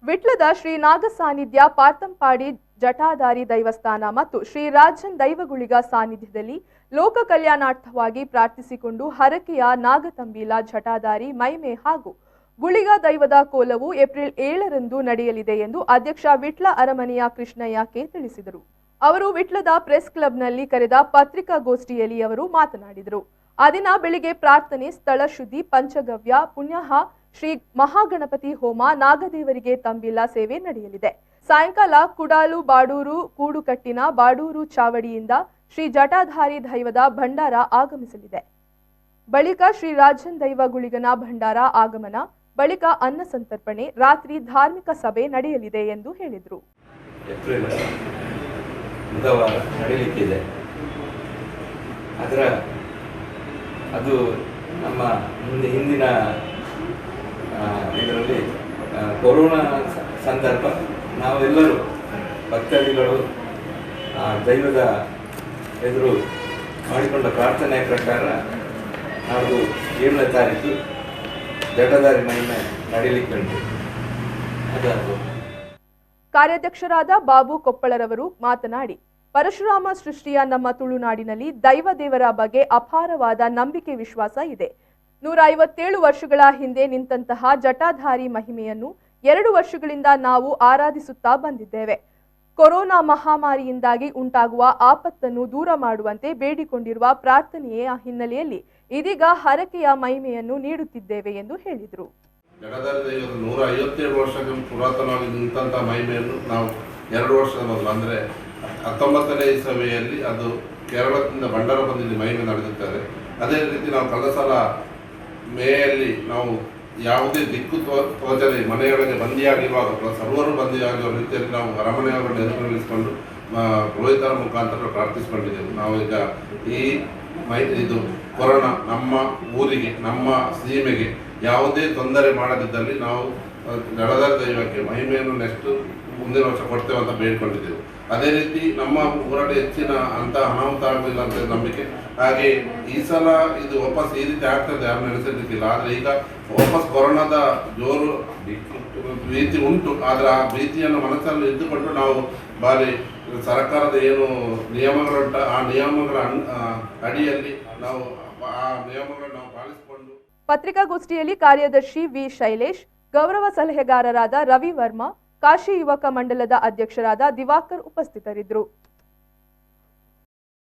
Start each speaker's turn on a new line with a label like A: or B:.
A: ವಿಟ್ಲದ ಶ್ರೀ ನಾಗ ಸಾನ್ನಿಧ್ಯ ಪಾರ್ಥಂಪಾಡಿ ಜಟಾಧಾರಿ ದೈವಸ್ಥಾನ ಮತ್ತು ಶ್ರೀ ರಾಜನ್ ದೈವಗುಳಿಗ ಸಾನ್ನಿಧ್ಯದಲ್ಲಿ ಲೋಕ ಕಲ್ಯಾಣಾರ್ಥವಾಗಿ ಪ್ರಾರ್ಥಿಸಿಕೊಂಡು ಹರಕೆಯ ನಾಗತಂಬೀಲ ಜಟಾಧಾರಿ ಮೈಮೆ ಹಾಗೂ ಗುಳಿಗ ದೈವದ ಕೋಲವು ಏಪ್ರಿಲ್ 7ರಂದು ನಡೆಯಲಿದೆ ಎಂದು ಅಧ್ಯಕ್ಷ ವಿಟ್ಲ ಅರಮನೆಯ ಕೃಷ್ಣಯ್ಯ ಕೆ ತಿಳಿಸಿದರು. ಅವರು ವಿಟ್ಲದ ಪ್ರೆಸ್ ಕ್ಲಬ್ನಲ್ಲಿ ಕರೆದ ಪತ್ರಿಕಾಗೋಷ್ಠಿಯಲ್ಲಿ ಅವರು ಮಾತನಾಡಿದರು. ಆ ದಿನ ಬೆಳಿಗ್ಗೆ ಪ್ರಾರ್ಥನೆ, ಸ್ಥಳ ಶುದ್ಧಿ, ಪಂಚಗವ್ಯ, ಪುಣ್ಯಾಹ, ಶ್ರೀ ಮಹಾಗಣಪತಿ ಹೋಮ, ನಾಗದೇವರಿಗೆ ತಂಬಿಲ ಸೇವೆ ನಡೆಯಲಿದೆ. ಸಾಯಂಕಾಲ ಕುಡಾಲು ಬಾಡೂರು ಕೂಡುಕಟ್ಟಿನ ಬಾಡೂರು ಚಾವಡಿಯಿಂದ ಶ್ರೀ ಜಟಾಧಾರಿ ದೈವದ ಭಂಡಾರ ಆಗಮಿಸಲಿದೆ. ಬಳಿಕ ಶ್ರೀ ರಾಜನ್ ದೈವ ಗುಳಿಗನ ಭಂಡಾರ ಆಗಮನ, ಬಳಿಕ ಅನ್ನ ಸಂತರ್ಪಣೆ, ರಾತ್ರಿ ಧಾರ್ಮಿಕ ಸಭೆ ನಡೆಯಲಿದೆ ಎಂದು ಹೇಳಿದರು.
B: ಏಪ್ರಿಲ್ ಬುಧವಾರ ನಡೆಯಲಿಕ್ಕಿದೆ. ಅದು ನಮ್ಮ ಹಿಂದಿನ ಇದರಲ್ಲಿ ಕೊರೋನಾ ಸಂದರ್ಭ ನಾವೆಲ್ಲರೂ ಭಕ್ತಾದಿಗಳು ದೈವದ ಎದುರು ಮಾಡಿಕೊಂಡ ಪ್ರಾರ್ಥನೆಯ ಪ್ರಕಾರ ನಾವು 7ನೇ ತಾರೀಕು ಜಟಾಧಾರಿ ಮಹಿಮೆ ನಡೆಯಲಿಕ್ಕುಂಟು.
A: ಕಾರ್ಯಾಧ್ಯಕ್ಷರಾದ ಬಾಬು ಕೊಪ್ಪಳರವರು ಮಾತನಾಡಿ, ಪರಶುರಾಮ ಸೃಷ್ಟಿಯ ನಮ್ಮ ತುಳುನಾಡಿನಲ್ಲಿ ದೈವ ದೇವರ ಬಗ್ಗೆ ಅಪಾರವಾದ ನಂಬಿಕೆ ವಿಶ್ವಾಸ ಇದೆ. 157 ವರ್ಷಗಳ ಹಿಂದೆ ನಿಂತಹ ಜಟಾಧಾರಿ ಮಹಿಮೆಯನ್ನು 2 ವರ್ಷಗಳಿಂದ ನಾವು ಆರಾಧಿಸುತ್ತಾ ಬಂದಿದ್ದೇವೆ. ಕೊರೋನಾ ಮಹಾಮಾರಿಯಿಂದಾಗಿ ಉಂಟಾಗುವ ಆಪತ್ತನ್ನು ದೂರ ಮಾಡುವಂತೆ ಬೇಡಿಕೊಂಡಿರುವ ಪ್ರಾರ್ಥನೆಯ ಹಿನ್ನೆಲೆಯಲ್ಲಿ ಇದೀಗ ಹರಕೆಯ ಮಹಿಮೆಯನ್ನು ನೀಡುತ್ತಿದ್ದೇವೆ ಎಂದು ಹೇಳಿದರು.
C: ಜಟಾಧಾರಿ ದೈವದ 157 ವರ್ಷಗಳ ಪುರಾತನವಾಗಿ ನಿಂತಹ ಮಹಿಮೆಯನ್ನು ನಾವು 2 ವರ್ಷದ ಮೊದಲು ಅಂದರೆ 19ನೇ ಇಸವಿಯಲ್ಲಿ ಅದು ಕೇರಳದಿಂದ ಭಂಡಾರ ಬಂದಿಲ್ಲಿ ಮಹಿಮೆ ನಡೆದಿದ್ದಾರೆ. ಅದೇ ರೀತಿ ನಾವು ಕಳೆದ ಸಲ ಮೇಯಲ್ಲಿ ನಾವು ಯಾವುದೇ ದಿಕ್ಕು ತೋಚದೆ ಮನೆಯೊಳಗೆ ಬಂದಿಯಾಗಿರುವಾಗ ಸರ್ವರು ಬಂದಿಯಾಗಿರುವ ರೀತಿಯಲ್ಲಿ ನಾವು ಅರಮನೆಯವರನ್ನು ಎದುರಿಸಿಕೊಂಡು ಪುರೋಹಿತರ ಮುಖಾಂತರ ಪ್ರಾರ್ಥಿಸಿಕೊಂಡಿದ್ದೆವು. ನಾವು ಈಗ ಇದು ಕೊರೋನಾ ನಮ್ಮ ಊರಿಗೆ, ನಮ್ಮ ಸೀಮೆಗೆ ಯಾವುದೇ ತೊಂದರೆ ಮಾಡದಿದ್ದಲ್ಲಿ ನಾವು ಜಟಾಧಾರಿ ದೈವಕ್ಕೆ ಮಹಿಮೆಯನ್ನು ನೆಕ್ಸ್ಟ್ ಮುಂದಿನ ವರ್ಷ ಕೊಡ್ತೇವೆ ಅಂತ ಬೇಡಿಕೊಂಡಿದ್ದೆವು. ಅದೇ ರೀತಿ ನಮ್ಮ ಊರಲ್ಲಿ ಹೆಚ್ಚಿನ ಅಂತ ಅನಾಹುತ ಆಗಲಿಲ್ಲ ಅಂತ ನಂಬಿಕೆ. ಹಾಗೆ ಈ ಸಲ ಇದು ವಾಪಸ್ ಈ ರೀತಿ ಆಗ್ತದೆ ಯಾರು ನಡೆಸಲಿಕ್ಕಿಲ್ಲ. ಆದರೆ ಈಗ ವಾಪಸ್ ಕೊರೋನಾದ ಜೋರು ಭೀತಿ ಉಂಟು. ಆದರೆ ಆ ಭೀತಿಯನ್ನು ಮನಸ್ಸಲ್ಲಿ ಇದ್ದುಕೊಂಡು ನಾವು ಬಾರಿ ಸರ್ಕಾರದ ಏನು ನಿಯಮಗಳುಂಟ ಆ ನಿಯಮಗಳ ಅಡಿಯಲ್ಲಿ ನಾವು ಆ ನಿಯಮಗಳನ್ನು ನಾವು ಪಾಲಿಸಿಕೊಂಡು.
A: ಪತ್ರಿಕಾಗೋಷ್ಠಿಯಲ್ಲಿ ಕಾರ್ಯದರ್ಶಿ ವಿ ಶೈಲೇಶ್, ಗೌರವ ಸಲಹೆಗಾರರಾದ ರವಿ ವರ್ಮಾ, ಕಾಶಿ ಯುವಕ ಮಂಡಲದ ಅಧ್ಯಕ್ಷರಾದ ದಿವಾಕರ್ ಉಪಸ್ಥಿತರಿದ್ದರು.